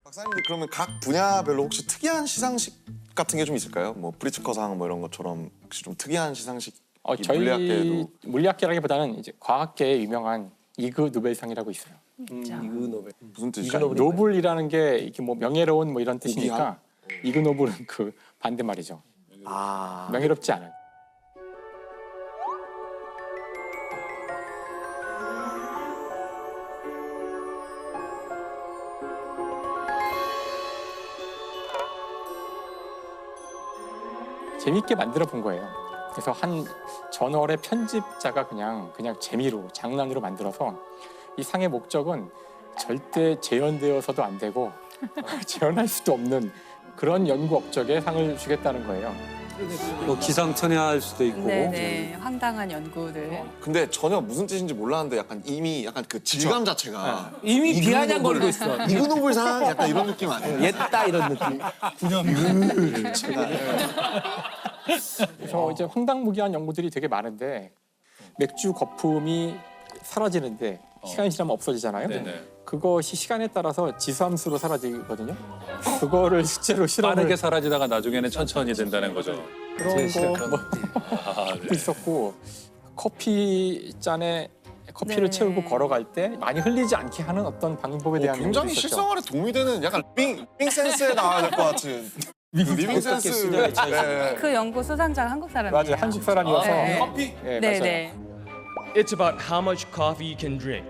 박사님들 그러면 각 분야별로 혹시 특이한 시상식 같은 게 좀 있을까요? 뭐 프리츠커상 뭐 이런 것처럼 혹시 좀 특이한 시상식 저희 물리학계에도 물리학계라기보다는 이제 과학계에 유명한 이그 노벨상이라고 있어요. 이그 노벨. 무슨 뜻일까요? 노블이라는 게 이렇게 뭐 명예로운 뭐 이런 뜻이니까 이그 노블은 그 반대 말이죠. 아. 명예롭지 않은. 재밌게 만들어 본 거예요. 그래서 한 저널의 편집자가 그냥 재미로 장난으로 만들어서 이 상의 목적은 절대 재현되어서도 안 되고 재현할 수도 없는 그런 연구 업적에 상을 주겠다는 거예요. 뭐 기상천외할 수도 있고. 네네, 황당한 연구들. 근데 전혀 무슨 뜻인지 몰랐는데 약간 이미 약간 그 질감 자체가 이미 비아냥거리고 있어. 이그 노벨상 약간 이런 느낌 아니에요? 옛다 이런 느낌. 그래서 이제 황당무계한 연구들이 되게 많은데 맥주 거품이 사라지는데 시간이 지나면 없어지잖아요. 네네. 그것이 시간에 따라서 지수함수로 사라지거든요. 그거를 실제로 실험을 빠르게 사라지다가 나중에는 천천히 된다는 거죠. 그런 거뭐 아, 네. 있었고 커피 잔에 커피를 네. 채우고 걸어갈 때 많이 흘리지 않게 하는 어떤 방법에 대한 굉장히 연구도 있었죠. 실생활에 도움이 되는 약간 리빙 센스에 나와야 될 것 같은 리빙 센스. 쓰냐에 차이죠. 네. 그 연구 수상자가 한국 사람이에요. 맞아요. 한국 사람이어서 네. 커피? 네, 맞아요. 네네. It's about how much coffee you can drink.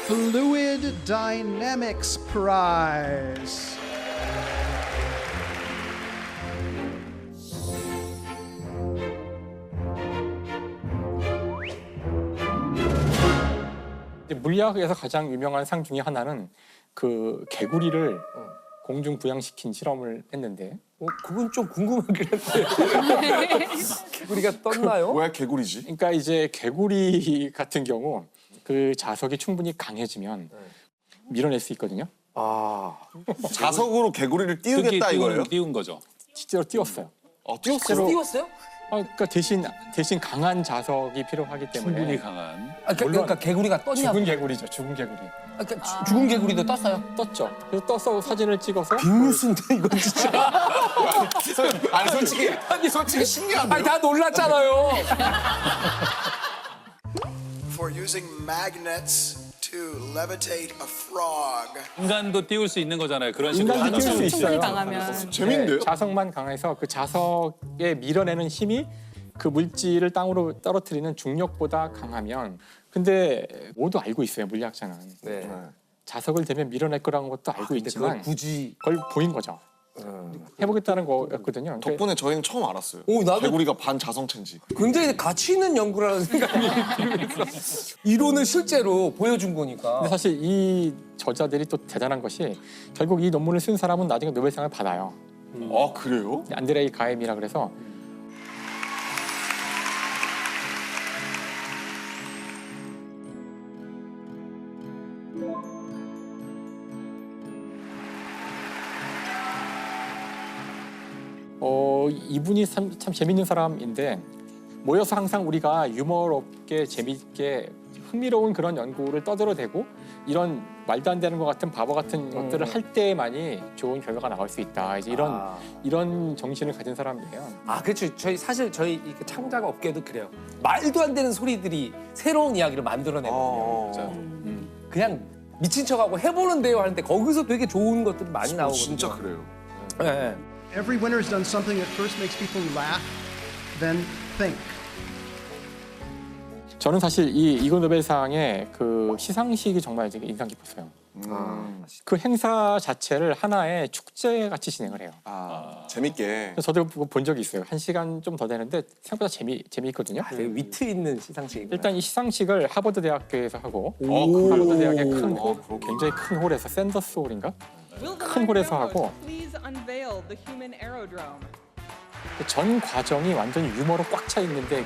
Fluid Dynamics Prize. 이제 물리학에서 가장 유명한 상 중에 하나는 그 개구리를 공중 부양시킨 실험을 했는데 그건 좀 궁금하긴 한데. 개구리가 떴나요? 왜 개구리지? 그러니까 이제 개구리 같은 경우 그 자석이 충분히 강해지면 밀어낼 수 있거든요. 아. 자석으로 개구리를 띄우겠다 이거예요? 띄운 거죠. 실제로 띄웠어요. 띄웠어요? 실제로 띄웠어요? 그러니까 대신 강한 자석이 필요하기 때문에 충분히 강한. 그러니까 개구리가 떴냐고. 죽은 개구리죠. 죽은 개구리 그러니까 죽은 개구리도 떴어요? 떴죠. 그래서 떠서 사진을 찍어서 빅뉴스인데 이건 진짜. 아니 솔직히 신기한데. 아니 다 놀랐잖아요. for using magnets to levitate a frog. 인간도 띄울 수 있는 거잖아요. 그런 식으로. 인간도 띄울 수 충분히 있어요. 강하면. 재밌는데요? 자석만 강해서 그 자석에 밀어내는 힘이 그 물질을 땅으로 떨어뜨리는 중력보다 강하면 근데 모두 알고 있어요. 물리학자는 네. 자석을 대면 밀어낼 거라는 것도 알고 근데 있지만 그걸 굳이. 그걸 보인 거죠. 해보겠다는 거였거든요. 근데 덕분에 저희는 처음 알았어요. 오, 나도- 개구리가 반자성체인지. 굉장히 가치 있는 연구라는 생각이 들면서 이론을 실제로 보여준 거니까. 근데 사실 이 저자들이 또 대단한 것이 결국 이 논문을 쓴 사람은 나중에 노벨상을 받아요. 아 그래요? 안드레이 가엠이라 그래서 이분이 참 재밌는 사람인데 모여서 항상 우리가 유머롭게 재밌게 흥미로운 그런 연구를 떠들어대고 이런 말도 안 되는 것 같은 바보 같은 것들을 할 때만이 좋은 결과가 나올 수 있다. 이제 이런 정신을 가진 사람이에요. 그렇죠. 저희 이 창작 업계도 그래요. 말도 안 되는 소리들이 새로운 이야기를 만들어내거든요. 진짜. 그냥 미친 척하고 해보는데요 하는데 거기서 되게 좋은 것들이 많이 나오거든요. 진짜 그래요. 네. Every winner has done something that first makes people laugh, then think. 저는 사실 이 이그 노벨상의 그 시상식이 정말 되게 인상 깊었어요. 그 행사 자체를 하나의 축제 같이 진행을 해요. 재밌게. 그래서 저도 그거 본 적이 있어요. 1시간 좀 더 되는데 생각보다 재미있거든요. 되게 위트 있는 시상식이구나. 일단 이 시상식을 하버드 대학교에서 하고 그래요? 하버드 대학의 큰 그렇구나. 굉장히 큰 홀에서 샌더스 홀인가? 큰 홀에서 하고 Please unveil the human aerodrome. 전 과정이 완전히 유머로 꽉 차 있는데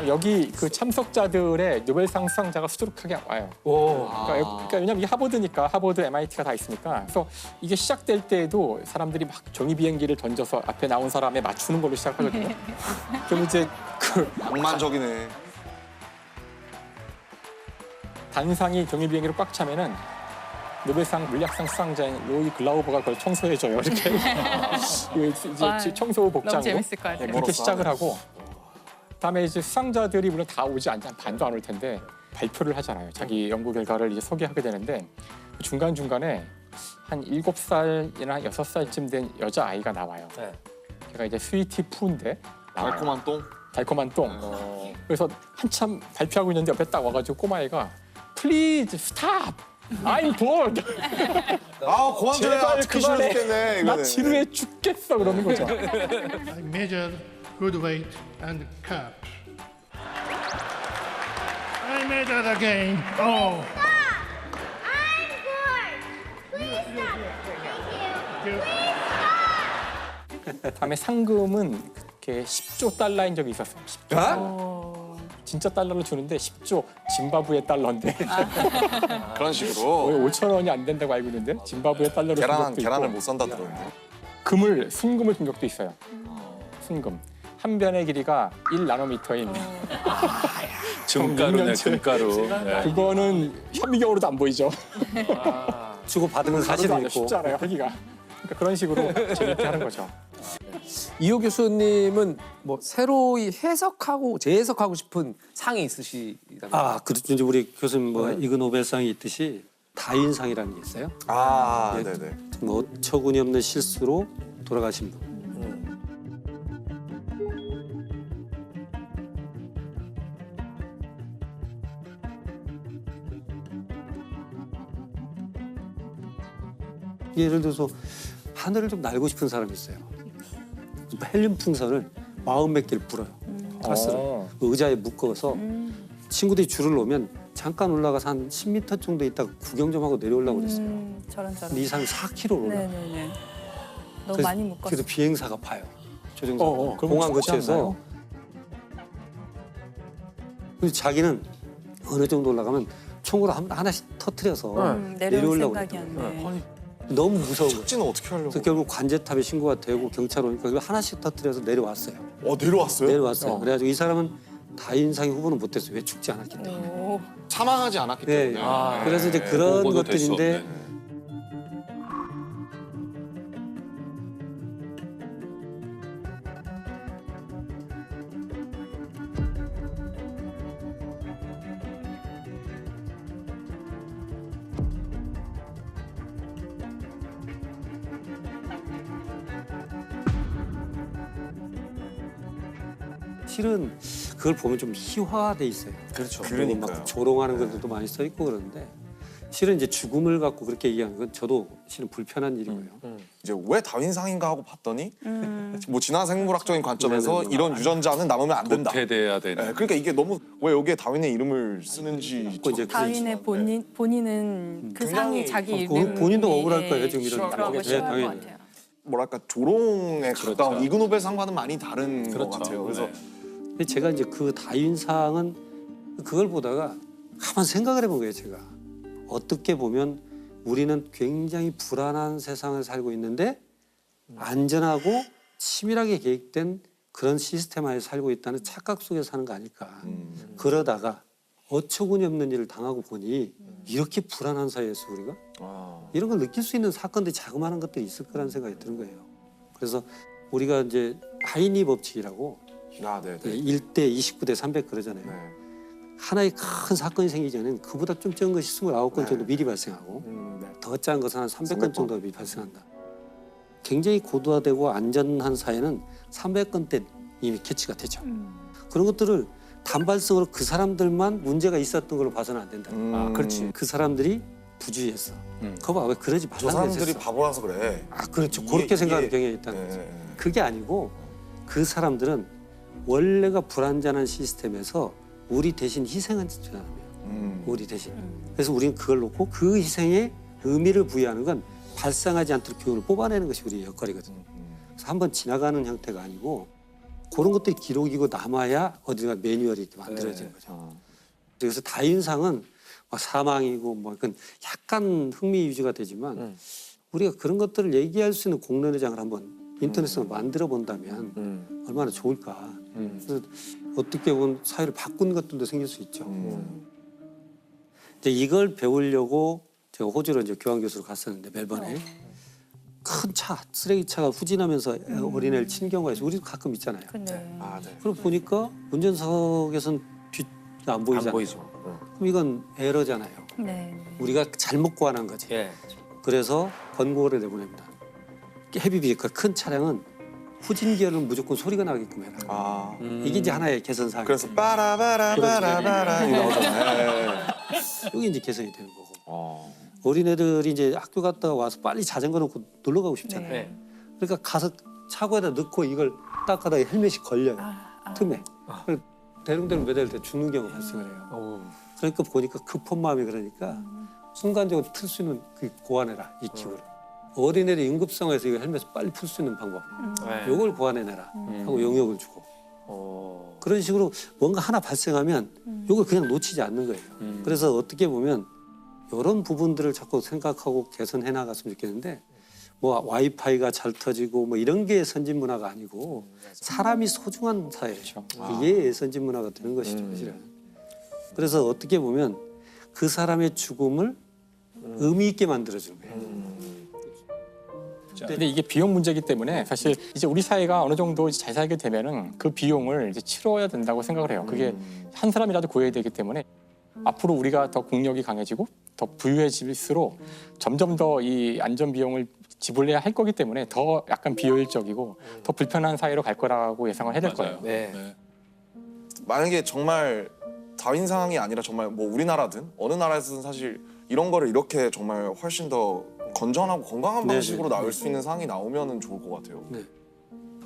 여기 그 참석자들의 노벨상 수상자가 수두룩하게 와요. 오. 그러니까 왜냐면 이게 하버드니까 하버드, MIT가 다 있으니까. 그래서 이게 시작될 때에도 사람들이 막 종이 비행기를 던져서 앞에 나온 사람에 맞추는 걸로 시작하거든요. 그럼 이제 그 낭만적이네. 단상이 종이 비행기로 꽉 차면은 노벨상 물리학상 수상자인 로이 글라우버가 그걸 청소해줘요. 이렇게 이제 와, 청소 복장으로 너무 재밌을 것 같아요. 그렇게 시작을 하고. 다음에 이제 수상자들이 물론 다 오지 않지 반도 안 올 텐데 발표를 하잖아요. 자기 연구 결과를 이제 소개하게 되는데 중간 중간에 한 7살이나 6살쯤 된 여자 아이가 나와요. 네. 걔가 이제 스위티 푸인데 달콤한 똥. 달콤한 똥. 그래서 한참 발표하고 있는데 옆에 딱 와가지고 꼬마애가 Please stop. I'm bored. 아, 그만 좀 해. 제발 듣기 그만해. 싫었겠네. 나 이거는. 지루해 죽겠어 그러는 거죠. I measured good weight and cups. I measured again. Oh. 다음에 상금은 그렇게 10조 달러인 적이 있었어요. 10조. 진짜 달러를 주는데 10조 짐바브웨 달러인데 그런 식으로. 거의 5천 원이 안 된다고 알고 있는데 짐바브웨 달러로 준 적도 계란을 있고 못 산다 들었는데. 순금을 준 적도 있어요. 순금. 한 변의 길이가 1나노미터인 금가루네, 육면체. 금가루. 네. 그거는 현미경으로도 안 보이죠. 주고 받은 건 사실이 가루도 안 있고. 쉽지 않아요, 하기가. 그러니까 그런 식으로 재밌게 하는 거죠. 이호 교수님은 뭐 새로이 해석하고 재해석하고 싶은 상이 있으시다면? 아, 그렇죠. 이제 우리 교수님 뭐 이그 노벨상이 있듯이 다윈상이라는 게 있어요. 아, 예. 네네. 뭐 어처구니 없는 실수로 돌아가신 분. 예를 들어서 하늘을 좀 날고 싶은 사람이 있어요. 헬륨 풍선을 40몇 개를 불어요. 가스를 의자에 묶어서 친구들이 줄을 놓으면 잠깐 올라가서 한 10m 정도 있다가 구경 좀 하고 내려오려고 그랬어요. 저런. 근데 이 사람이 4km를 올라가. 네네네. 너무 그래서- 많이 묶었어. 그래서 비행사가 봐요. 조종사. 그러면 공항 죽지 근처에서. 않나요? 근데 자기는 어느 정도 올라가면 총으로 하나씩 터트려서 내려올 내려오려고 생각이 그랬대요. 안 돼. 너무 무서운 거예요. 착지는 어떻게 하려고? 그래서 결국 관제탑에 신고가 되고 경찰 오니까 그걸 하나씩 터트려서 내려왔어요. 내려왔어요? 내려왔어요. 그래가지고 이 사람은 다인상의 후보는 못했어요. 왜 죽지 않았기 때문에. 오. 사망하지 않았기 네. 때문에. 그래서 이제 그런 보고도 될 수 것들인데 없네. 실은 그걸 보면 좀 희화돼 있어요. 그렇죠. 그리고 막 조롱하는 것들도 많이 써 있고 그러는데 실은 이제 죽음을 갖고 그렇게 얘기하는 건 저도 실은 불편한 일이고요. 이제 왜 다윈상인가 하고 봤더니 뭐 진화 생물학적인 관점에서 네네네. 이런 유전자는 남으면 안 된다. 도태돼야 되는. 네, 그러니까 이게 너무 왜 여기에 다윈의 이름을 쓰는지 또 이제 다윈의 본인은 그 상이 자기 이름 본인도 억울할 거예요, 지금 이런 그런 거 네, 싫어할 것 당연히. 같아요. 뭐랄까 조롱에 가까운 이그 노벨상과는 많이 다른 그렇죠. 것 같아요. 그래서 네. 근데 제가 이제 그 다윈상은 그걸 보다가 가만 생각을 해본 거예요, 제가. 어떻게 보면 우리는 굉장히 불안한 세상을 살고 있는데 안전하고 치밀하게 계획된 그런 시스템 하에 살고 있다는 착각 속에 사는 거 아닐까. 그러다가 어처구니 없는 일을 당하고 보니 이렇게 불안한 사회에서 우리가 이런 걸 느낄 수 있는 사건들이 자그마한 것들이 있을 거라는 생각이 드는 거예요. 그래서 우리가 이제 하이니 법칙이라고 네네. 1대 29대 300 그러잖아요. 네. 하나의 큰 사건이 생기기 전에는 그보다 좀 적은 것이 29건 정도 미리 발생하고 네. 더 작은 것은 한 300건 정도 미리 발생한다. 굉장히 고도화되고 안전한 사회는 300건 때 이미 캐치가 되죠. 그런 것들을 단발성으로 그 사람들만 문제가 있었던 걸로 봐서는 안 된다. 아, 그렇지. 그 사람들이 부주의했어. 그거 봐, 왜 그러지 저 말라고 사람들이 했어. 바보라서 그래. 아, 그렇죠. 이게- 그렇게 생각하는 이게- 경향이 있다는 네, 거죠. 네, 네. 그게 아니고 그 사람들은 원래가 불안전한 시스템에서 우리 대신 희생한 사람이에요. 우리 대신. 그래서 우리는 그걸 놓고 그 희생에 의미를 부여하는 건 발생하지 않도록 교훈을 뽑아내는 것이 우리의 역할이거든요. 그래서 한번 지나가는 형태가 아니고 그런 것들이 기록이고 남아야 어디가 매뉴얼이 이렇게 만들어지는 거죠. 그래서 다인상은 막 사망이고 뭐 그건 약간 흥미 위주가 되지만 우리가 그런 것들을 얘기할 수 있는 공론회장을 한번 인터넷으로 만들어 본다면 얼마나 좋을까. 그래서 어떻게 보면 사회를 바꾸는 것들도 생길 수 있죠. 이제 이걸 배우려고 제가 호주로 이제 교환 교수로 갔었는데 멜번에 큰 차, 쓰레기차가 후진하면서 어린애를 친 경우가 있어요. 우리도 가끔 있잖아요. 네. 아, 네. 그럼 보니까 운전석에선 뒤가 안 보이잖아요. 안 보이죠. 그럼 이건 에러잖아요. 네. 우리가 잘못 구안한 거지. 예. 그래서 권고를 내보냅니다. 헤비비니까 큰 차량은 후진 기어는 무조건 소리가 나게끔 해라. 아, 이게 이제 하나의 개선 사항. 그래서 빠라바라바라바라 이러잖아요. 여기 이제 개선이 되는 거고. 어. 어린애들이 이제 학교 갔다가 와서 빨리 자전거 놓고 놀러 가고 싶잖아요. 네. 그러니까 가서 차고에다 넣고 이걸 딱 가다가 헬멧이 걸려요. 틈에. 그래서 대롱대롱 매달 때 죽는 경우가 발생을 해요. 그러니까 보니까 급한 마음이 그러니까 순간적으로 틀 수 있는 그 고안해라, 이 기구를. 어린애들이 응급 상황에서 이거 헬멧을 빨리 풀 수 있는 방법. 네. 요걸 고안해내라 하고 영역을 주고. 그런 식으로 뭔가 하나 발생하면 요걸 그냥 놓치지 않는 거예요. 그래서 어떻게 보면 이런 부분들을 자꾸 생각하고 개선해 나갔으면 좋겠는데 뭐 와이파이가 잘 터지고 뭐 이런 게 선진 문화가 아니고 사람이 소중한 사회죠. 이게 선진 문화가 되는 것이죠, 사실은. 그래서 어떻게 보면 그 사람의 죽음을 의미 있게 만들어주는 거예요. 근데 이게 비용 문제이기 때문에 사실 이제 우리 사회가 어느 정도 잘 살게 되면은 그 비용을 이제 치러야 된다고 생각을 해요. 그게 한 사람이라도 구해야 되기 때문에 앞으로 우리가 더 국력이 강해지고 더 부유해질수록 점점 더 이 안전 비용을 지불해야 할 거기 때문에 더 약간 비효율적이고 더 불편한 사회로 갈 거라고 예상을 해야 될 거예요. 네. 만약에 정말 다윈 상황이 아니라 정말 뭐 우리나라든 어느 나라에서든 사실 이런 거를 이렇게 정말 훨씬 더 건전하고 건강한 방식으로 나올 수 있는 상황이 나오면은 좋을 것 같아요.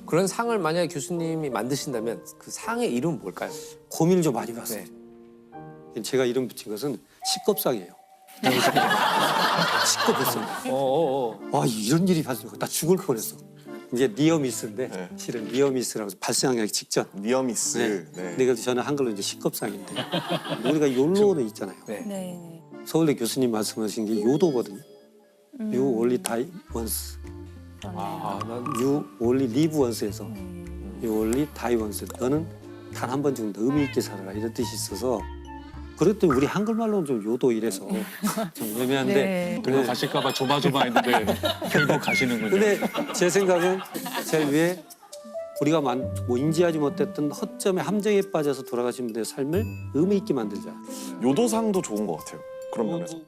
그런 상을 만약에 교수님이 만드신다면 그 상의 이름은 뭘까요? 고민을 좀 많이 봤어요. 제가 이름 붙인 것은 식겁상이에요. 식겁했습니다. 와, 이런 일이 발생했고 나 죽을 뻔했어. 이제 니어미스인데 실은 니어미스라고 발생하기 직전. 니어미스. 네. 근데 그래서 저는 한글로 이제 식겁상인데 우리가 욜로는 있잖아요. 네. 서울대 교수님 말씀하신 게 요도거든요. You only die once. You only live once에서 You only die once. 너는 단 한 번 죽는다. 의미 있게 살아라. 이런 뜻이 있어서 그랬더니 우리 한글말로는 좀 요도 이래서 좀 애매한데 네. 들고 가실까봐 조마조마했는데 결국 가시는군요. 근데 제 생각은 제일 위에 우리가 뭐 인지하지 못했던 허점의 함정에 빠져서 돌아가신 분들의 삶을 의미 있게 만들자. 요도상도 좋은 것 같아요. 그런 면에서.